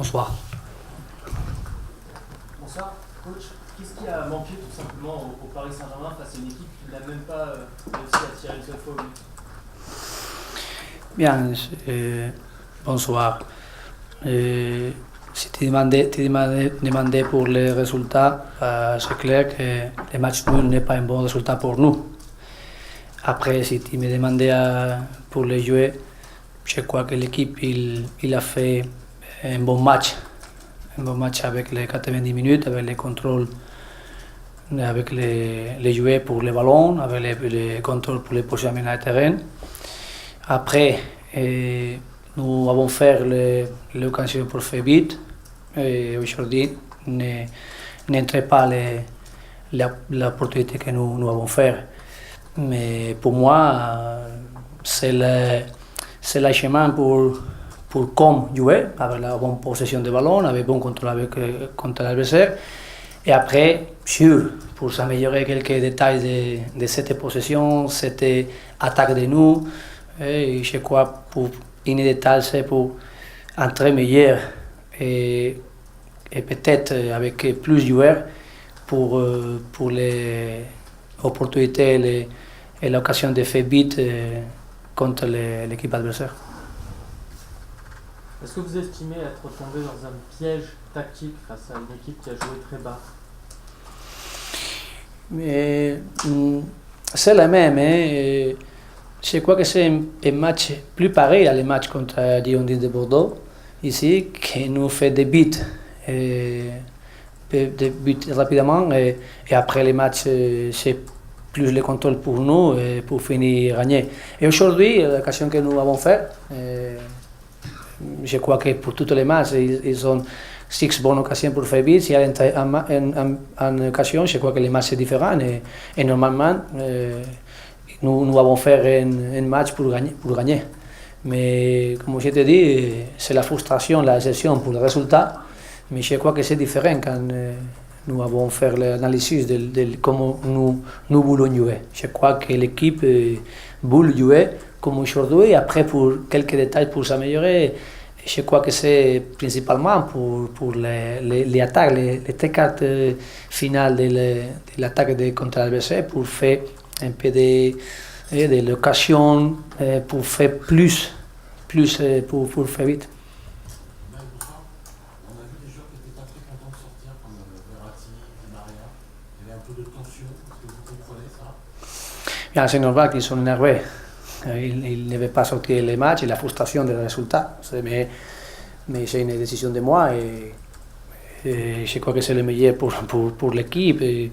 Bonsoir. Bonsoir, coach. Qu'est-ce qui a manqué tout simplement au Paris Saint-Germain face à une équipe qui n'a même pas réussi à tirer une seule fois au but? Bien, bonsoir. Si tu demandais pour les résultats, c'est clair que le match nul n'est pas un bon résultat pour nous. Après, si tu me demandais pour les jouer, je crois que l'équipe il a fait un bon match. Un bon match avec les 90 minutes, avec les contrôles, avec les jouets pour les ballons, avec les contrôles pour les positionnements de terrain. Après, nous avons fait l'occasion pour faire vite. Aujourd'hui, n'entrez pas l'opportunité que nous avons fait. Mais pour moi, c'est le chemin pour comment jouer, avec la bonne possession de ballon, avec bon contrôle contre l'adversaire. Et après, sûr, pour s'améliorer quelques détails de cette possession, cette attaque de nous. Et je crois pour une détail, c'est pour entrer meilleur et peut-être avec plus de joueurs pour les opportunités et l'occasion de faire vite contre l'équipe adversaire. Est-ce que vous estimez être tombé dans un piège tactique face à une équipe qui a joué très bas? Mais, c'est la même. Je crois que c'est un match plus pareil à les matchs contre Girondins de Bordeaux, ici, qui nous fait des buts rapidement. Et après les matchs, c'est plus le contrôle pour nous pour finir gagner. Et aujourd'hui, l'occasion que nous avons faite, je crois que pour tous les matchs, ils ont 6 bonnes occasions pour faire vite. S'il y a une occasion, je crois que les matchs sont différents. Et normalement, nous avons fait un match pour gagner. Mais comme je te dis, c'est la frustration, la gestion pour le résultat. Mais je crois que c'est différent quand nous avons fait l'analyse de comment nous voulons jouer. Je crois que l'équipe veut jouer comme aujourd'hui. Après, pour quelques détails pour s'améliorer, je crois que c'est principalement pour les attaques, les cartes finales de l'attaque contre l'adversaire, pour faire un peu de l'occasion, pour faire plus pour faire vite. On a vu des joueurs qui n'étaient pas très contents de sortir, comme Verratti, Di Maria. Il y avait un peu de tension. Est-ce que vous comprenez ça? Bien, c'est normal qu'ils sont énervés. Ils ne veulent pas sortir les matchs et la frustration des résultats. Mais c'est une décision de moi et je crois que c'est le meilleur pour l'équipe. Et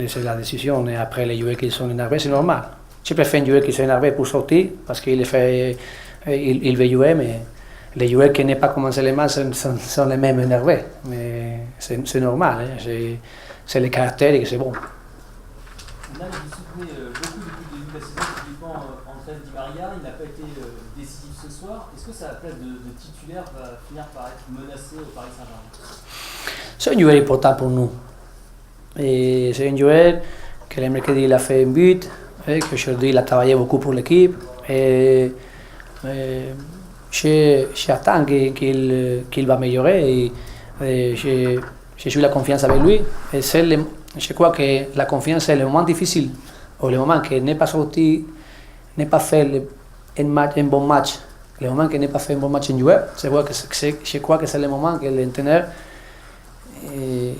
c'est la décision. Et après, les joueurs qui sont énervés, c'est normal. Je préfère un joueur qui sont énervé pour sortir parce qu'il veut jouer, mais les joueurs qui n'ont pas commencé les matchs sont les mêmes énervés. Mais c'est normal, c'est le caractère et c'est bon. On a discuté beaucoup depuis le début de la saison, typiquement André Di Maria. Il n'a pas été décisif ce soir. Est-ce que sa place de titulaire va finir par être menacée au Paris Saint-Germain? C'est un joueur important pour nous. Et c'est un joueur que le mercredi il a fait un but, qu'aujourd'hui il a travaillé beaucoup pour l'équipe. Et j'attends qu'il va améliorer et je suis la confiance avec lui. Et je crois que la confiance c'est le moment difficile, ou le moment qu'il n'est pas sorti, n'est pas fait un bon match, le moment qu'il n'est pas fait un bon match en joueur. Je crois que c'est le moment que l'entraîneur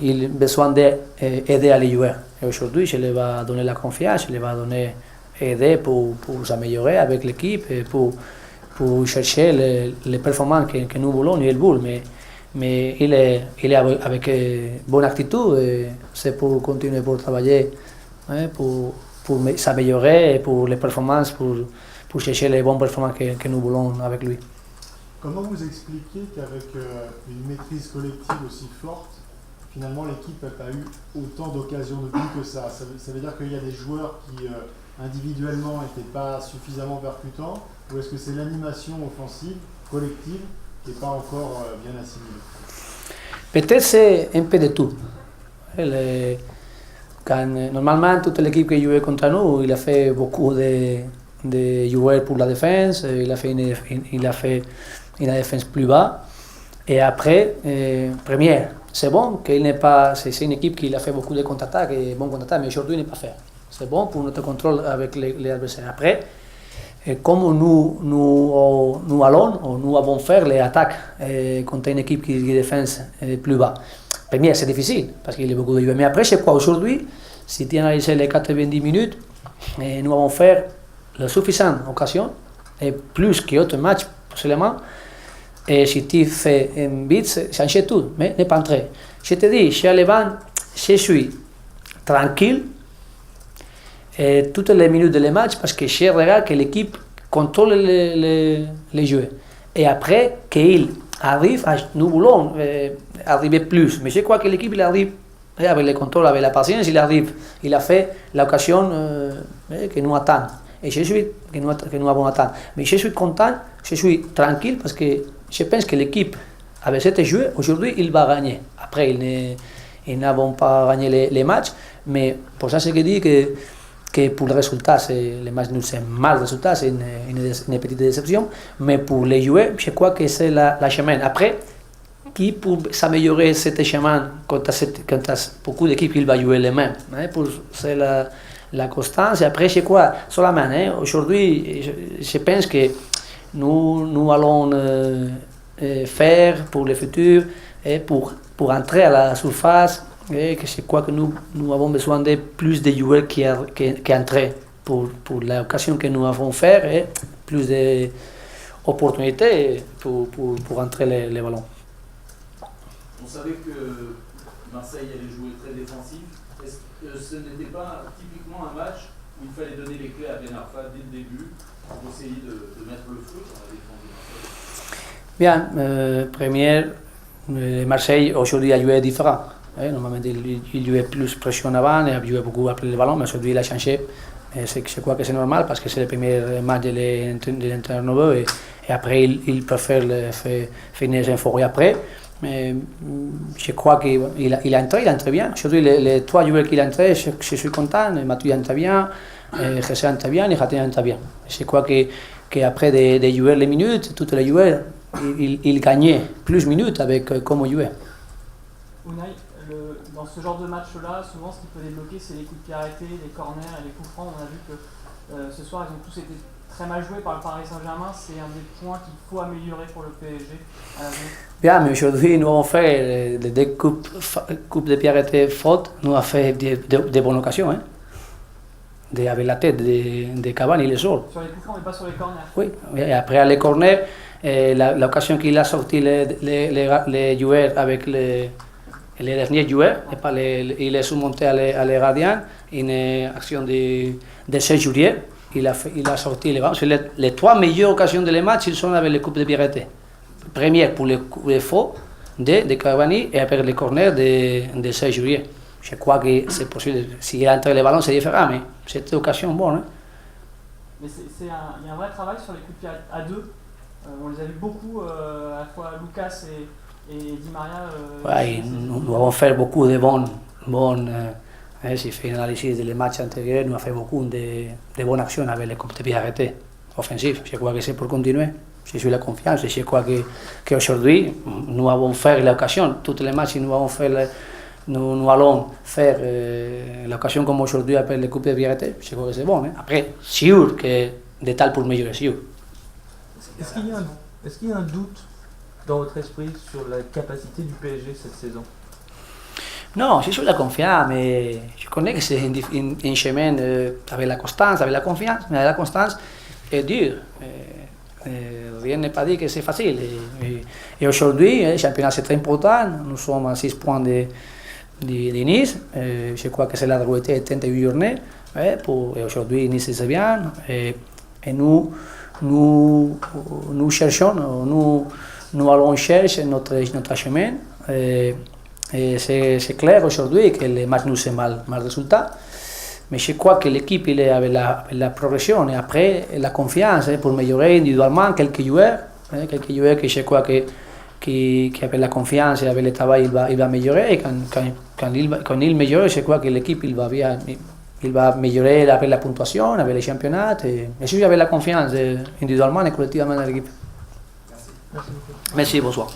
il a besoin d'aider à les joueurs. Et aujourd'hui, je lui vais donner la confiance, je lui vais donner aider pour s'améliorer avec l'équipe et pour chercher les performances que nous voulons, et il veut. Mais il est avec bonne attitude et c'est pour continuer pour travailler, pour s'améliorer et pour les performances, pour chercher les bonnes performances que nous voulons avec lui. Comment vous expliquez qu'avec une maîtrise collective aussi forte, finalement l'équipe n'a pas eu autant d'occasions de but que ça? Ça veut dire qu'il y a des joueurs qui individuellement n'étaient pas suffisamment percutants, ou est-ce que c'est l'animation offensive, collective, qui n'est pas encore bien assimilée? Peut-être c'est un peu de tout. Normalement, toute l'équipe qui jouait contre nous, il a fait beaucoup de joueurs pour la défense, il a fait une défense plus bas. Et après, première, c'est bon qu'il n'est pas. C'est une équipe qui a fait beaucoup de contre-attaques et bon contre-attaques, mais aujourd'hui, il n'est pas fait. C'est bon pour notre contrôle avec les adversaires. Après, comme nous allons, nous avons fait les attaques contre une équipe qui défend plus bas. Première, c'est difficile parce qu'il y a beaucoup de joueurs. Mais après, c'est quoi aujourd'hui? Si tu analyses les 90 minutes, nous avons fait la suffisante occasion, et plus qu'autre match, seulement. Et si tu fais un but, ça change tout, mais n'est pas entré. Je te dis, chez Alevan, je suis tranquille toutes les minutes de match parce que je regarde que l'équipe contrôle les joueurs. Et après, qu'il arrive, nous voulons arriver plus. Mais je crois que l'équipe il arrive avec le contrôle, avec la patience, il arrive, il a fait l'occasion que nous attend. Et je suis que nous avons atteint. Mais je suis content, je suis tranquille parce que je pense que l'équipe, avec cette joueur, aujourd'hui, il va gagner. Après, ils n'avons pas gagné les matchs, mais pour ça, c'est que je dis que pour le résultat, les matchs nous c'est mal résultat, c'est une petite déception, mais pour les joueurs, je crois que c'est la chemin. Après, qui pour s'améliorer ce chemin quand beaucoup d'équipes qui vont jouer les mêmes, c'est la constance. Et après, c'est quoi? Seulement, aujourd'hui, je pense que nous allons faire pour le futur et pour entrer à la surface. Et que c'est quoi que nous avons besoin de plus de joueurs qui entrent pour l'occasion que nous avons fait et plus d'opportunités pour entrer les ballons. On savait que Marseille allait jouer très défensif. Est-ce que ce n'était pas typiquement un match où il fallait donner les clés à Ben Arfa dès le début pour essayer de mettre le feu dans la défense de Marseille? Bien, première, Marseille aujourd'hui a joué différent. Normalement, il jouait plus pression avant, il jouait beaucoup après le ballon, mais aujourd'hui il a changé. Je crois que c'est normal parce que c'est le premier match de l'entraîneur et après il préfère finir un fort et après. Mais je crois qu'il a entré bien. Aujourd'hui, les trois joueurs qu'il a entré, je suis content. Mathieu entre bien, Jesse entre bien et Hatem entre bien. Je crois qu'après de jouer les minutes, tous les joueurs, il gagnait plus de minutes avec comment jouer. Unai, dans ce genre de match-là, souvent ce qui peut débloquer, c'est les coups de pied arrêtés, les corners et les coups francs. On a vu que ce soir, ils ont tous été très mal joués par le Paris Saint-Germain. C'est un des points qu'il faut améliorer pour le PSG à l'avenir. Bien, mais aujourd'hui, nous avons fait des coupes de pied arrêtés fautes. Nous avons fait des bonnes occasions. Avec la tête de Cavani, il est sol. Sur les coups francs, mais pas sur les corners. Oui, et après les corners, l'occasion qu'il a sorti les joueurs avec les derniers joueurs, il est surmonté à les gardiens, une action de 16 juillet, il a sorti les ballons. Les trois meilleures occasions de les matchs, ils sont avec les coupes de pied arrêtés. Première pour les faux de Cavani et après les corners de 16 juillet. Je crois que c'est possible. S'il entre les ballons, c'est différent, mais c'est une occasion bonne. Mais il y a un vrai travail sur les coups de pied à deux. On les a vu beaucoup, à la fois Lucas et Di Maria. Nous avons fait beaucoup de bonnes si on fait une analyse des matchs antérieurs, nous avons fait beaucoup de bonnes actions avec les coups de pied arrêtés offensifs. Je crois que c'est pour continuer. Je suis la confiance. Je crois qu'aujourd'hui, nous avons fait l'occasion. Tous les matchs, nous allons faire l'occasion comme aujourd'hui avec les coups de pied arrêtés. Je crois que c'est bon. Après, sûr que des talents pour améliorer, sûr. Est-ce qu'il y a un doute dans votre esprit sur la capacité du PSG cette saison? Non, je suis la confiance, mais je connais que c'est un chemin avec la constance, avec la confiance, mais la constance est dur. Rien n'est pas dit que c'est facile. Et aujourd'hui, le championnat c'est très important. Nous sommes à 6 points de Nice. Je crois que c'est la réalité de 38 journées. Et aujourd'hui, Nice c'est bien. Et nous cherchons, nous allons chercher notre chemin. Et c'est clair aujourd'hui que le match nous c'est mal résultat. Mais je crois que l'équipe il est avec la progression et après la confiance pour améliorer individuellement quelques joueurs que je crois que avec la confiance et avec le travail il va améliorer. Et quand il améliore, je crois que l'équipe il va bien. Il va améliorer avec la puntuation, avec les championnats. Et je suis avec la confiance individuellement et collectivement de l'équipe. Merci beaucoup. Merci, bonsoir.